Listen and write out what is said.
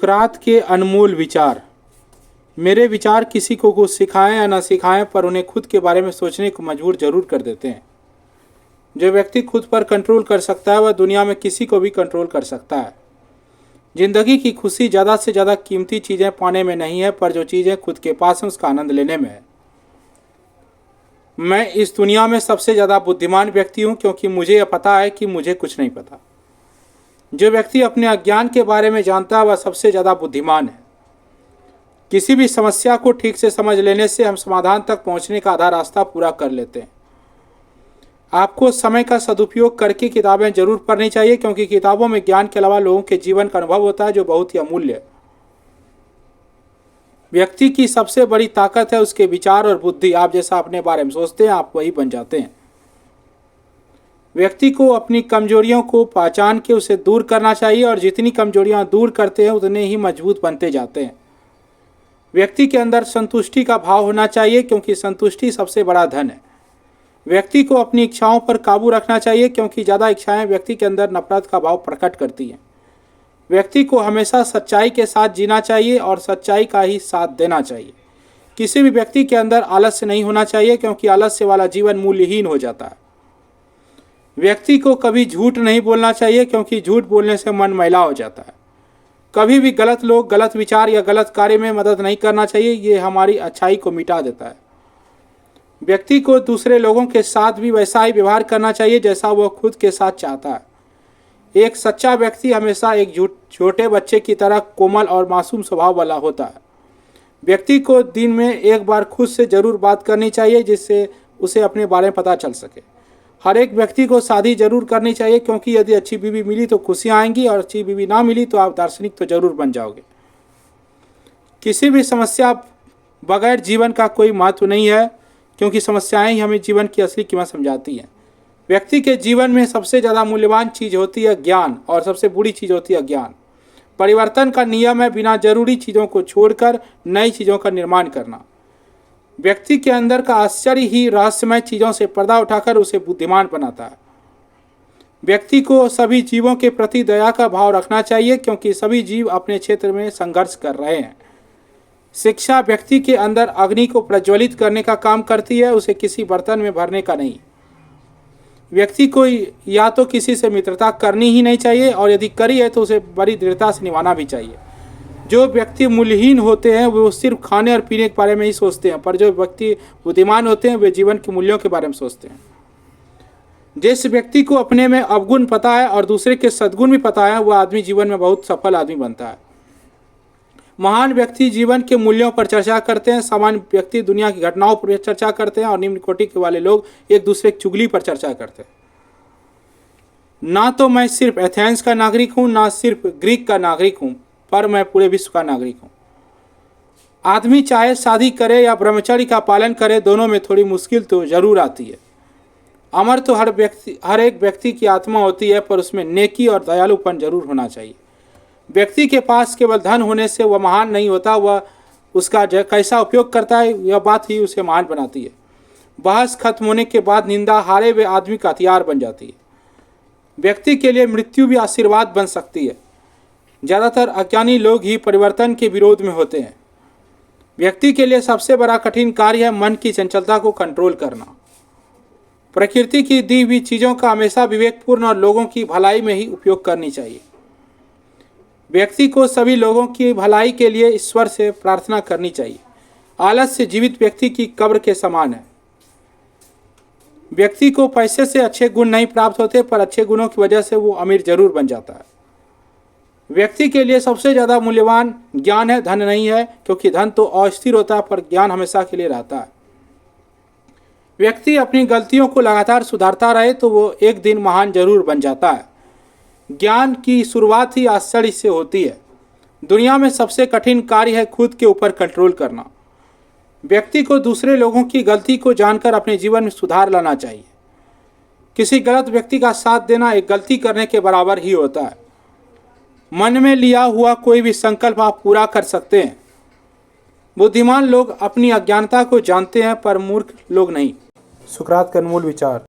सुकरात के अनमोल विचार। मेरे विचार किसी को कुछ सिखाएं या ना सिखाएं, पर उन्हें खुद के बारे में सोचने को मजबूर जरूर कर देते हैं। जो व्यक्ति खुद पर कंट्रोल कर सकता है वह दुनिया में किसी को भी कंट्रोल कर सकता है। जिंदगी की खुशी ज़्यादा से ज़्यादा कीमती चीज़ें पाने में नहीं है, पर जो चीज़ें खुद के पास हैं उसका आनंद लेने में है। मैं इस दुनिया में सबसे ज़्यादा बुद्धिमान व्यक्ति हूँ, क्योंकि मुझे यह पता है कि मुझे कुछ नहीं पता। जो व्यक्ति अपने अज्ञान के बारे में जानता है वह सबसे ज़्यादा बुद्धिमान है। किसी भी समस्या को ठीक से समझ लेने से हम समाधान तक पहुंचने का आधा रास्ता पूरा कर लेते हैं। आपको समय का सदुपयोग करके किताबें जरूर पढ़नी चाहिए, क्योंकि किताबों में ज्ञान के अलावा लोगों के जीवन का अनुभव होता है, जो बहुत ही अमूल्य है। व्यक्ति की सबसे बड़ी ताकत है उसके विचार और बुद्धि। आप जैसा अपने बारे में सोचते हैं आप वही बन जाते हैं। व्यक्ति को अपनी कमजोरियों को पहचान के उसे दूर करना चाहिए, और जितनी कमजोरियां दूर करते हैं उतने ही मजबूत बनते जाते हैं। व्यक्ति के अंदर संतुष्टि का भाव होना चाहिए, क्योंकि संतुष्टि सबसे बड़ा धन है। व्यक्ति को अपनी इच्छाओं पर काबू रखना चाहिए, क्योंकि ज़्यादा इच्छाएं व्यक्ति के अंदर नफरत का भाव प्रकट करती हैं। व्यक्ति को हमेशा सच्चाई के साथ जीना चाहिए और सच्चाई का ही साथ देना चाहिए। किसी भी व्यक्ति के अंदर आलस्य नहीं होना चाहिए, क्योंकि आलस्य वाला जीवन मूल्यहीन हो जाता है। व्यक्ति को कभी झूठ नहीं बोलना चाहिए, क्योंकि झूठ बोलने से मन मैला हो जाता है। कभी भी गलत लोग, गलत विचार या गलत कार्य में मदद नहीं करना चाहिए, ये हमारी अच्छाई को मिटा देता है। व्यक्ति को दूसरे लोगों के साथ भी वैसा ही व्यवहार करना चाहिए जैसा वह खुद के साथ चाहता है। एक सच्चा व्यक्ति हमेशा एक छोटे बच्चे की तरह कोमल और मासूम स्वभाव वाला होता है। व्यक्ति को दिन में एक बार खुद से जरूर बात करनी चाहिए, जिससे उसे अपने बारे में पता चल सके। हर एक व्यक्ति को शादी जरूर करनी चाहिए, क्योंकि यदि अच्छी बीवी मिली तो खुशियाँ आएंगी, और अच्छी बीवी ना मिली तो आप दार्शनिक तो जरूर बन जाओगे। किसी भी समस्या बगैर जीवन का कोई महत्व नहीं है, क्योंकि समस्याएं ही हमें जीवन की असली कीमत समझाती हैं। व्यक्ति के जीवन में सबसे ज़्यादा मूल्यवान चीज़ होती है ज्ञान, और सबसे बुरी चीज़ होती है ज्ञान। परिवर्तन का नियम है बिना जरूरी चीज़ों को छोड़कर नई चीज़ों का निर्माण करना। व्यक्ति के अंदर का आश्चर्य ही रहस्यमय चीज़ों से पर्दा उठाकर उसे बुद्धिमान बनाता है। व्यक्ति को सभी जीवों के प्रति दया का भाव रखना चाहिए, क्योंकि सभी जीव अपने क्षेत्र में संघर्ष कर रहे हैं। शिक्षा व्यक्ति के अंदर अग्नि को प्रज्वलित करने का काम करती है, उसे किसी बर्तन में भरने का नहीं। व्यक्ति को या तो किसी से मित्रता करनी ही नहीं चाहिए, और यदि करी है तो उसे बड़ी दृढ़ता से निभाना भी चाहिए। जो व्यक्ति मूल्यहीन होते हैं वो सिर्फ खाने और पीने के बारे में ही सोचते हैं, पर जो व्यक्ति बुद्धिमान होते हैं वे जीवन के मूल्यों के बारे में सोचते हैं। जिस व्यक्ति को अपने में अवगुण पता है और दूसरे के सद्गुण भी पता है, वह आदमी जीवन में बहुत सफल आदमी बनता है। महान व्यक्ति जीवन के मूल्यों पर चर्चा करते हैं, सामान्य व्यक्ति दुनिया की घटनाओं पर चर्चा करते हैं, और निम्न कोटि के वाले लोग एक दूसरे की चुगली पर चर्चा करते हैं। ना तो मैं सिर्फ एथेंस का नागरिक हूँ, ना सिर्फ ग्रीक का नागरिक हूँ, पर मैं पूरे विश्व का नागरिक हूँ। आदमी चाहे शादी करे या ब्रह्मचर्य का पालन करे, दोनों में थोड़ी मुश्किल तो जरूर आती है। अमर तो हर एक व्यक्ति की आत्मा होती है, पर उसमें नेकी और दयालुपन जरूर होना चाहिए। व्यक्ति के पास केवल धन होने से वह महान नहीं होता, वह उसका कैसा उपयोग करता है यह बात ही उसे महान बनाती है। बहस खत्म होने के बाद निंदा हारे हुए आदमी का हथियार बन जाती है। व्यक्ति के लिए मृत्यु भी आशीर्वाद बन सकती है। ज़्यादातर अज्ञानी लोग ही परिवर्तन के विरोध में होते हैं। व्यक्ति के लिए सबसे बड़ा कठिन कार्य है मन की चंचलता को कंट्रोल करना। प्रकृति की दी हुई चीज़ों का हमेशा विवेकपूर्ण और लोगों की भलाई में ही उपयोग करनी चाहिए। व्यक्ति को सभी लोगों की भलाई के लिए ईश्वर से प्रार्थना करनी चाहिए। आलस्य जीवित व्यक्ति की कब्र के समान है। व्यक्ति को पैसे से अच्छे गुण नहीं प्राप्त होते, पर अच्छे गुणों की वजह से वो अमीर जरूर बन जाता है। व्यक्ति के लिए सबसे ज़्यादा मूल्यवान ज्ञान है, धन नहीं है, क्योंकि धन तो अस्थिर होता है, पर ज्ञान हमेशा के लिए रहता है। व्यक्ति अपनी गलतियों को लगातार सुधारता रहे तो वो एक दिन महान जरूर बन जाता है। ज्ञान की शुरुआत ही आश्चर्य से होती है। दुनिया में सबसे कठिन कार्य है खुद के ऊपर कंट्रोल करना। व्यक्ति को दूसरे लोगों की गलती को जानकर अपने जीवन में सुधार लाना चाहिए। किसी गलत व्यक्ति का साथ देना एक गलती करने के बराबर ही होता है। मन में लिया हुआ कोई भी संकल्प आप पूरा कर सकते हैं। बुद्धिमान लोग अपनी अज्ञानता को जानते हैं, पर मूर्ख लोग नहीं। सुकरात का अनमोल विचार।